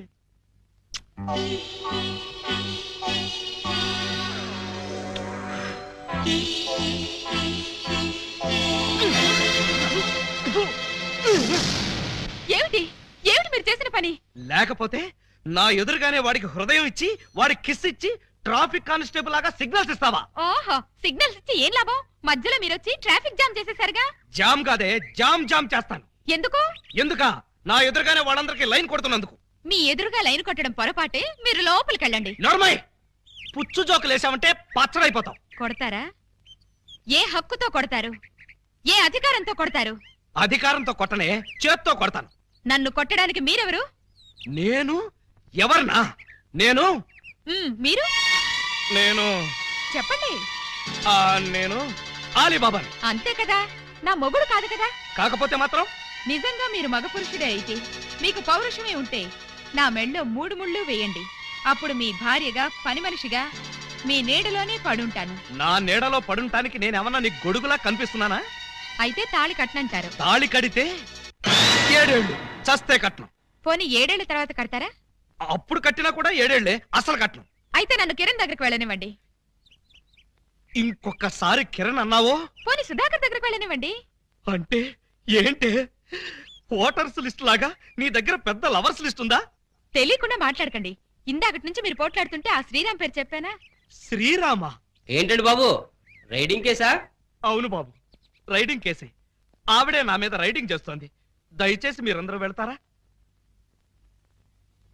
ఏమిటి ఏమిటి మీరు చేసిన పని? లేకపోతే నా ఎదురుగానే వాడికి హృదయం ఇచ్చి వాడికి కిస్ ఇచ్చి ట్రాఫిక్ కానిస్టేబుల్ లాగా సిగ్నల్స్ ఇస్తావా? ఓహో, సిగ్నల్స్ ఇచ్చి ఏం లాభం? మధ్యలో మీరొచ్చి ట్రాఫిక్ జామ్ చేసేసరిగా. జామ్ కాదే, జామ్ జామ్ చేస్తాను. ఎందుకు? ఎందుకా? నా ఎదురుగానే వాళ్ళందరికీ లైన్ కొడుతున్నందుకు. మీ ఎదురుగా లైన్ కొట్టడం పొరపాటే. మీరు లోపలికెళ్ళండి. నార్మల్ పుచ్చు జోకులేసామంటే పచ్చడైపోతాం. కొడతారా? ఏ హక్కుతో కొడతారు? ఏ అధికారంతో కొడతారు? అధికారంతో కొట్టనే, చేత్తో కొడతాను. నన్ను కొట్టడానికి మీరెవరు? నేను ఎవరినా? నేను మీరు నేను చెప్పండి. నేను ఆలీబాబాని. అంతే కదా, నా మొగుడు కాదు కదా. కాకపోతే మాత్రం నిజంగా మీరు మగ పురుషుడే అయితే, మీకు పౌరుషమే ఉంటే నా మెళ్ళో 3 ముళ్ళు వేయండి. అప్పుడు మీ భార్యగా, పని మనిషిగా మీ నీడలోనే పడుంటాను. నా నీడలో పడుంటానికి నేనేమన్నా నీకు గొడుగులా కనిపిస్తున్నానా? అయితే తాళి కట్టనంటారు. తాళి కడితే 7 ఏళ్ళు, చస్తే కట్నం. పోనీ 7 ఏళ్ల తర్వాత కడతారా? అప్పుడు కట్టినా కూడా 7 ఏళ్లే, అసలు కట్నం. అయితే నన్ను కిరణ్ దగ్గరికి వెళ్ళనివ్వండి. ఇంకొకసారి కిరణ్ అన్నావో? పోనీ సుధాకర్ దగ్గరికి వెళ్ళనివ్వండి. అంటే ఏంటే? ఓటర్స్ లిస్ట్ లాగా నీ దగ్గర పెద్ద లవర్స్ లిస్ట్ ఉందా? తెలియకుండా మాట్లాడకండి. ఇందాకటి నుంచి మీరు పోట్లాడుతుంటే ఆ శ్రీరామ్ పేరు చెప్పానా? శ్రీరామా? ఏంటండి బాబు, రైడింగ్ కేసా? అవును బాబు, రైడింగ్ కేసే. ఆవిడే నా మీద రైడింగ్ చేస్తోంది. దయచేసి మీరందరూ వెళ్తారా?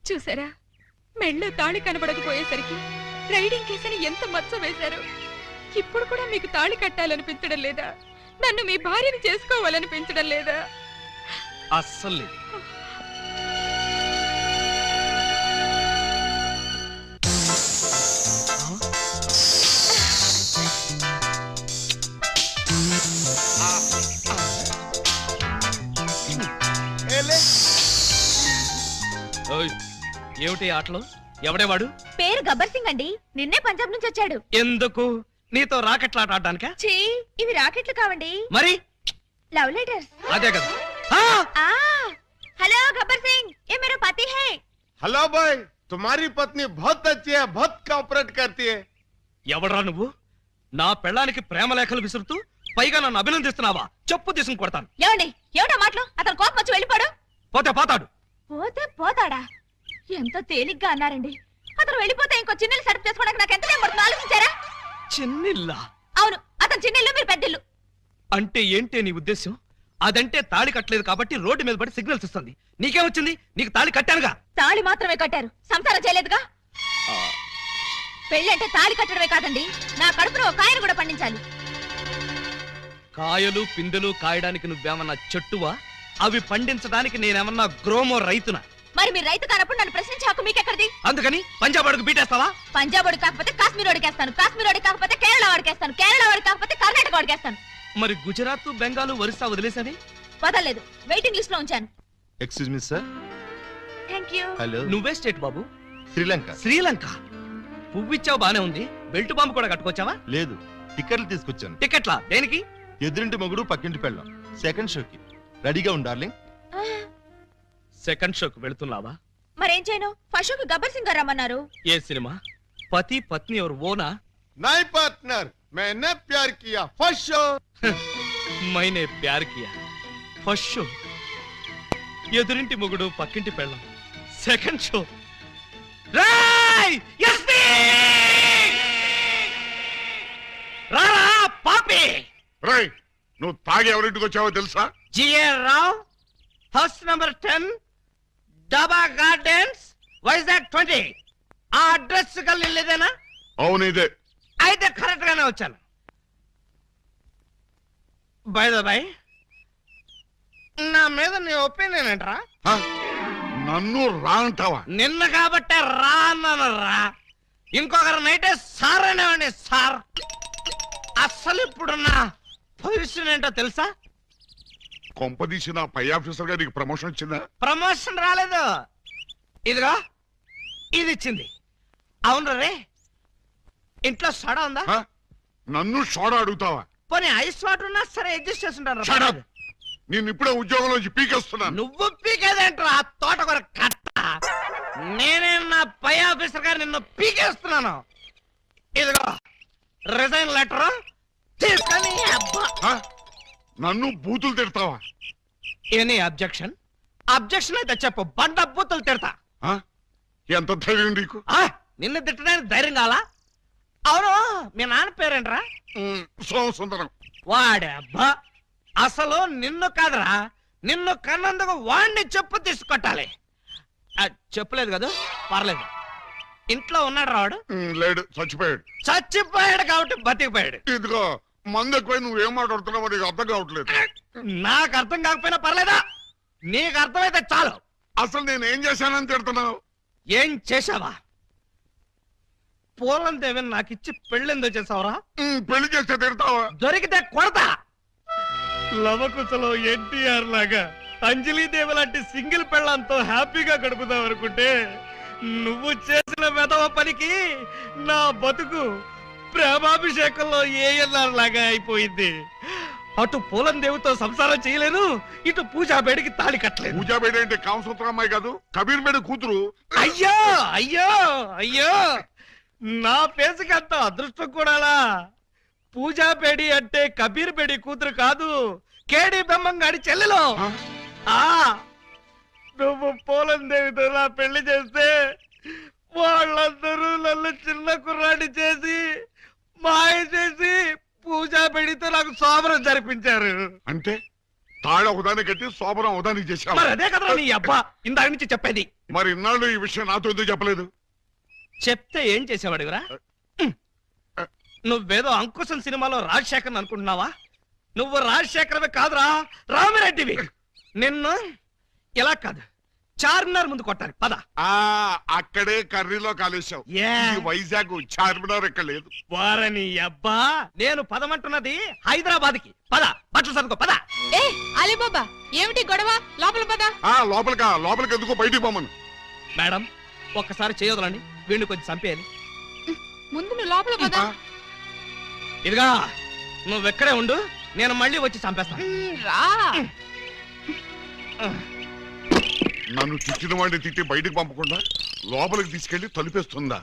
చూసారా, మెళ్ళో తాళి కనబడకపోయేసరికి రైడింగ్ కేసని ఎంత మచ్చ వేశారు. ఇప్పుడు కూడా మీకు తాళి కట్టాలనిపించడం లేదా? నన్ను మీ భార్యని చేసుకోవాలనిపించడం లేదా? అస్సలు లేదు. ఓయ్, ఏమిటి ఆటలు? ఎవడేవాడు? పేరు గబ్బర్ సింగ్ అండి. నిన్నే పంజాబ్ నుంచి వచ్చాడు. ఎందుకు? నీతో రాకెట్లాట ఆడడానికా? ఛీ, ఇవి రాకెట్లు కావండి, మరి లవ్ లెటర్స్. అదే కదా. हेलो गब्बर सिंह, ये मेरा पति है। హలో బాయ్, తుమారీ పత్ని బహుత్ అచ్చి హై, బహుత్ కోఆపరేట్ కర్తీ హై. ఎవడ్రా నువ్వు? నా పెళ్ళానికి ప్రేమ లేఖలు విసురుతూ పైగా నన్ను అభినందిస్తున్నావా? చెప్పు తీసుకుని కొడతాను. ఏమండి, ఏమిటా మాటలు? అతను కోపం వచ్చి వెళ్ళిపోడు. పోతే పోతాడు. పోతే పోతాడా? ఎంత తేలిగ్గా అన్నారండి. అతను వెళ్ళిపోతే ఇంకో చిన్నెల్లు సెటప్ చేసుకోవడానికి నాకు ఎంత టైం పడుతుందో ఆలోచించారా? చిన్నిల్లా? అవును, అతను చిన్నెల్లు, మీరు పెద్దిల్లు. అంటే ఏంటే నీ ఉద్దేశం? అదంటే తాళి కట్టలేదు కాబట్టి రోడ్డు మీద పడి సిగ్నల్స్ ఇస్తుంది. నీకేమొచ్చింది? నీకు తాళి కట్టానుగా. తాళి మాత్రమే కట్టారు, సంసారం చేయలేదుగా. పెళ్ళంటే తాళి కట్టడమే కాదండి, నా కడుపులో ఒక కాయను కూడా పండించాలి. కాయలు పిందెలు కాయడానికి నువ్వేమన్నా చెట్టువా? అవి పండించడానికి నేనేమన్నా గ్రోమో రైతునా? మరి మీరు రైతు కానప్పుడు నన్ను ప్రశ్నించే హక్కు మీకెక్కడిది? అందుకని పంజాబ్ అడుగు బీటేస్తావా? పంజాబ్ వాడికి కాకపోతే కాశ్మీర్ వాడికేస్తాను, కాశ్మీర్ వాడికి కాకపోతే కేరళ వాడికేస్తాను, కేరళ వాడికి కాకపోతే కర్ణాటక వాడికేస్తాను. మరి గుజరాత్, బెంగాల్, ఒరిస్సా వదిలేసని? వదలలేదు, వెయిటింగ్ లిస్ట్ లో ఉంచాను. Excuse me sir. Thank you. Hello. నువ్వే స్టేట్ బాబు? శ్రీలంక. శ్రీలంక? పువ్విచ్చావు బానే ఉంది, బెల్ట్ బాంబు కూడా కట్టుకొచ్చావా? లేదు, టికెట్లు తీసుకొచ్చాను. టికెట్లా? దేనికి? ఎదురింటి మొగుడు పక్కింటి పెళ్ళం, సెకండ్ షోకి. రెడీగా ఉండు డార్లింగ్. సెకండ్ షోకి వెళుతున్నావా? మరేం చేయను? ఫస్ట్ షోకి గబ్బర్ సింగ్ గారు రమ్మన్నారు. ఏ సినిమా? పతి పత్ని ఎవరు ఓనా? నై పార్ట్నర్, मैंने प्यार किया फर्स्ट शो. మైనే ప్యార్ కియా ఫస్ట్ షో. ఎదురింటి మొగుడు పక్కింటి పెళ్ళం, సెకండ్ షో. రాయ్ ఎస్పీ రారా పాపి. రేయ్, నువ్వు తాగి ఎవరింటికి వచ్చావో తెలుసా? GR Rao, house number 10, Daba Gardens, Vizag 20. ఆ అడ్రస్ కలిదేనా? అవును, ఇదే. అయితే కరెక్ట్ గానే వచ్చాను. బై ద బై, నా మీద నీ ఒపీనియన్ ఏంట్రా? హ? నన్ను రా అంటావా? నిన్న కాబట్టే రా అన్నాను రా. ఇంకొకరు నైటే సార్ అనేవాడిని సార్. అస్సలు ఇప్పుడు నా పొజిషన్ ఏంటో తెలుసా? కొంపదీసి నా పై ఆఫీసర్ గా నీకు ప్రమోషన్ వచ్చిందా? ప్రమోషన్ రాలేదు, ఇదిగో ఇది ఇచ్చింది. అవును రే, ఇంట్లో సోడా ఉందా? హ? నన్ను సోడా అడుగుతావా? పోనీ ఐస్ వాటర్ ఉన్నా సరే అడ్జస్ట్ Shut up. చేస్తుంటాను. నేను ఇప్పుడే ఉద్యోగంలోంచి పీకేస్తున్నాను. నువ్వు పీకేదేంట్రా ఆ తోటకూర కట్ట? నేనే నా పై ఆఫీసర్ గారు నిన్ను పీకేస్తున్నాను. ఇదిగో రిజైన్ లెటర్ తీసుకొని అబ్బా. ఆ? నన్ను బూతులు తిడతావా? Any objection? అబ్జెక్షన్ అయితే చెప్పు, బండ బూతులు తిడతా. ఆ? ఎంత ధైర్యం నీకు? నిన్ను తిట్టడానికి ధైర్యం కావాలా? అవును, మీ నాన్న పేరేంట్రా? సోమసుందరం. వాడే అబ్బా, అసలు నిన్ను కాదురా, నిన్ను కన్నందుకు వాడిని చెప్పు తీసుకొట్టాలి. చెప్పలేదు కదా, పర్లేదు. ఇంట్లో ఉన్నాడు రావాడు? లేడు, చచ్చిపోయాడు. చచ్చిపోయాడు కాబట్టి బతికిపోయాడు. ఇదిగో మందు ఎక్కువ నువ్వేం మాట్లాడుతున్నావో నీకు అర్థం కావట్లేదు. నాకు అర్థం కాకపోయినా పర్లేదా? నీకు అర్థమైతే చాలు. అసలు నేను ఏం చేశానని తిడుతున్నావు? ఏం చేశావా? పూలం దేవిని నాకు ఇచ్చి పెళ్ళెందో చేసావరా? పెళ్లి చేస్తే తిడతావా? దొరికితే కొడతా. లవకుశలో ఎన్టీఆర్ లాగా అంజలీదేవి లాంటి సింగిల్ పెళ్ళంతో హ్యాపీగా గడుపుదాం అనుకుంటే నువ్వు చేసిన వెధవ పనికి నా బతుకు ప్రేమాభిషేకంలో ఏఎన్ఆర్ లాగా అయిపోయింది. అటు పూలం దేవితో సంసారం చేయలేను, ఇటు పూజా బేడికి తాళి కట్టలేదు. పూజా బేడి అంటే కామసూత్ర అమ్మాయి కాదు, కబీర్ బేడి కూతురు. అయ్యో అయ్యో అయ్యో, నా పేసుకి అంత అదృష్టం కూడాలా? పూజా బేడి అంటే కబీర్ బేడి కూతురు కాదు, కేడి బెమ్మంగాడి చెల్లెలు. నువ్వు పూలం దేవితో నా పెళ్లి చేస్తే వాళ్ళందరూ నన్ను చిన్న కుర్రాడి చేసి మాయ చేసి పూజా బేడితో నాకు శోభనం జరిపించారు. అంటే తాళ ఒకదాన్ని కట్టి శోభనం ఒకదానికి చేశావు. మరి అదే కదా నీ అబ్బా ఇందాక నుంచి చెప్పేది. మరి ఇన్నాళ్ళు ఈ విషయం నాతో ఎందుకు చెప్పలేదు? చెప్తే ఏం చేసేవాడివిరా? నువ్వేదో అంకుశం సినిమాలో రాజశేఖర్ అనుకుంటున్నావా? నువ్వు రాజశేఖరవే కాదురా, రామిరెడ్డివి. నిన్ను ఇలా కాదు, చార్మినార్ ముందు కొట్టాలి. పద. అక్కడే కర్రీలో కాలేశావు. ఏ? వైజాగ్ చార్మినార్ ఎక్కడ లేదు. వారని అబ్బా, నేను పదమంటున్నది హైదరాబాద్ కి. పద, బట్టలు సర్దుకో, పద. ఏ అలీబాబా, ఏమిటి గొడవ? లోపల పద. లోపలికి ఎందుకో బయటికి పోమను. మేడం, ఒక్కసారి చేయొదలండి, వీడిని కొంచెం చంపేయాలి. ముందు నువ్వు లోపల పద. ఇదిగా నువ్వెక్కడే ఉండు, నేను మళ్ళీ వచ్చి చంపేస్తాను. రా. నన్ను తిట్టిన వాడిని తిట్టి బయటికి పంపకుండా లోపలికి తీసుకెళ్లి తలుపేస్తుందా?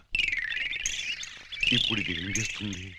ఇప్పుడు ఇది ఏం చేస్తుంది?